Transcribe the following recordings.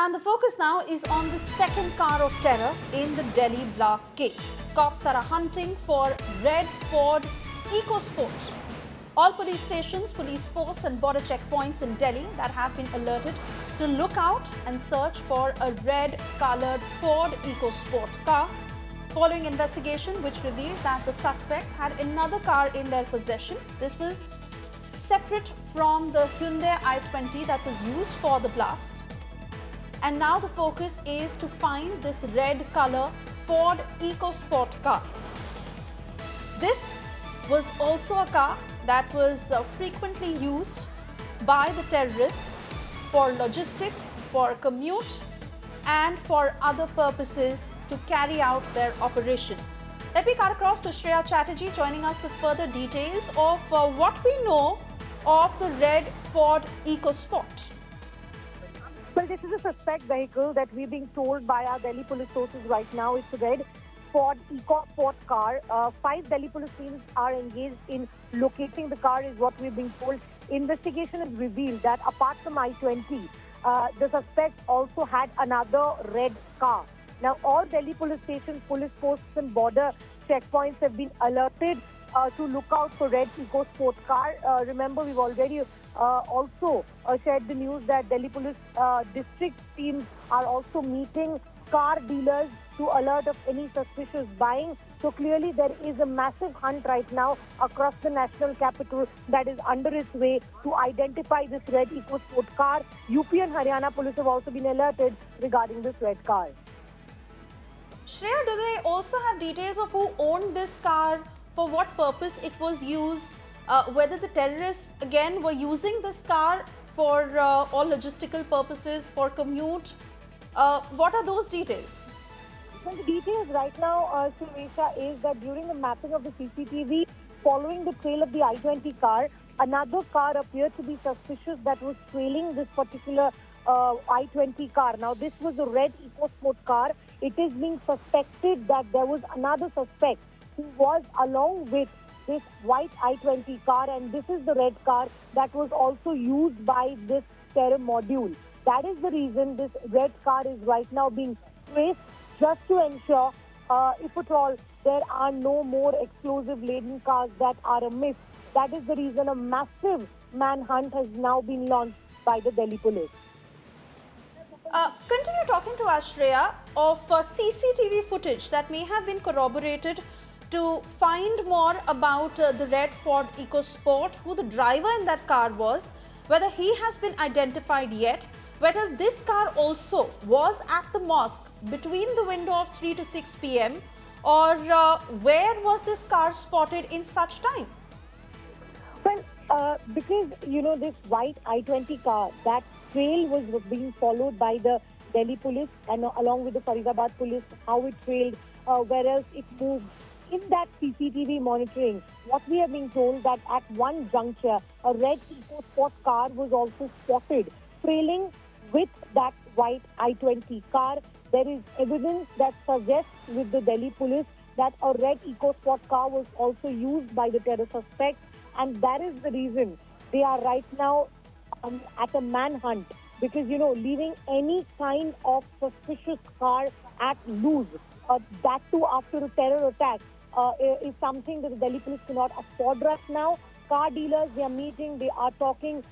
And the focus now is on the second car of terror in the Delhi blast case. Cops that are hunting for red Ford EcoSport. All police stations, police posts and border checkpoints in Delhi that have been alerted to look out and search for a red-coloured Ford EcoSport car. Following investigation which revealed that the suspects had another car in their possession. This was separate from the Hyundai i20 that was used for the blast. And now the focus is to find this red color Ford EcoSport car. This was also a car that was frequently used by the terrorists for logistics, for commute and for other purposes to carry out their operation. Let me cut across to Shreya Chatterjee joining us with further details of what we know of the red Ford EcoSport. Well, this is a suspect vehicle that we're being told by our Delhi police sources right now. It's a red Ford EcoSport car. 5 Delhi police teams are engaged in locating the car is what we're being told. Investigation has revealed that apart from I-20, the suspect also had another red car. Now, all Delhi police stations, police posts and border checkpoints have been alerted to look out for red EcoSport car. Remember, we've already also shared the news that Delhi police district teams are also meeting car dealers to alert of any suspicious buying. So clearly there is a massive hunt right now across the national capital that is under its way to identify this red EcoSport car. UP and Haryana police have also been alerted regarding this red car. Shreya, do they also have details of who owned this car, for what purpose it was used, whether the terrorists again were using this car for all logistical purposes, for commute? What are those details? Well, the details right now, Shreya, is that during the mapping of the CCTV, following the trail of the I-20 car, another car appeared to be suspicious that was trailing this particular I-20 car. Now, this was a red EcoSport car. It is being suspected that there was another suspect who was along with this white I-20 car, and this is the red car that was also used by this terror module. That is the reason this red car is right now being traced, just to ensure, if at all, there are no more explosive-laden cars that are amiss. That is the reason a massive manhunt has now been launched by the Delhi police. Continue talking to us, Shreya, of CCTV footage that may have been corroborated to find more about the red Ford EcoSport, who the driver in that car was, whether he has been identified yet, whether this car also was at the mosque between the window of 3 to 6 p.m. or where was this car spotted in such time? Well, because, this white I-20 car, that trail was being followed by the Delhi police and along with the Faridabad police, how it trailed, where else it moved. In that CCTV monitoring, what we are being told that at one juncture, a red EcoSport car was also spotted trailing with that white I-20 car. There is evidence that suggests with the Delhi police that a red EcoSport car was also used by the terror suspects, and that is the reason they are right now at a manhunt, because, leaving any kind of suspicious car at loose, that too after a terror attack, is something that the Delhi police cannot afford right now. Car dealers, they are meeting, they are talking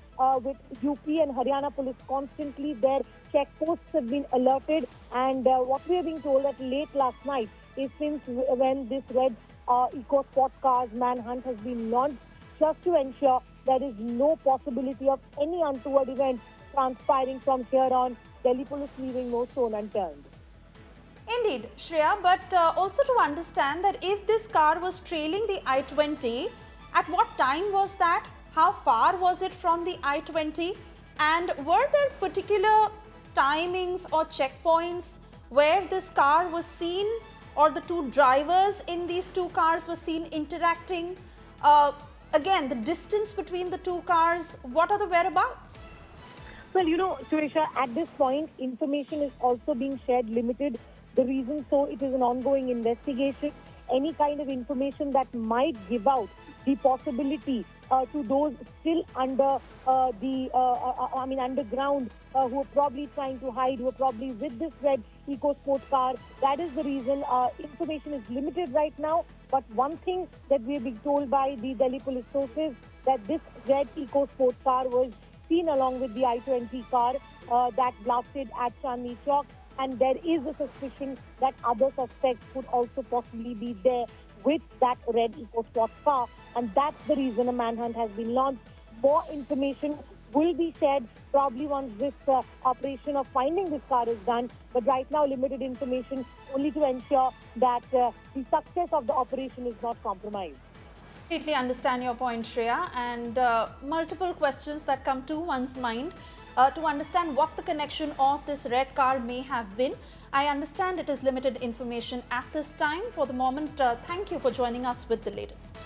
with UP and Haryana police constantly. Their checkposts have been alerted, and what we are being told that late last night is since when this red EcoSport car's manhunt has been launched, just to ensure there is no possibility of any untoward event transpiring from here on, Delhi police leaving no stone unturned. Indeed, Shreya, but also to understand that if this car was trailing the I-20, at what time was that? How far was it from the I-20? And were there particular timings or checkpoints where this car was seen, or the two drivers in these two cars were seen interacting? Again, the distance between the two cars, what are the whereabouts? Well, Shreya, at this point, information is also being shared limited. The reason so, it is an ongoing investigation. Any kind of information that might give out the possibility to those still under underground, who are probably trying to hide, who are probably with this red EcoSport car. That is the reason information is limited right now. But one thing that we are being told by the Delhi police sources, that this red EcoSport car was seen along with the I-20 car that blasted at Chandni Chowk, and there is a suspicion that other suspects could also possibly be there with that red EcoSport car, and that's the reason a manhunt has been launched. More information will be shared probably once this operation of finding this car is done, but right now limited information only to ensure that the success of the operation is not compromised. Completely understand your point, Shreya, and multiple questions that come to one's mind to understand what the connection of this red car may have been. I understand it is limited information at this time. For the moment, thank you for joining us with the latest.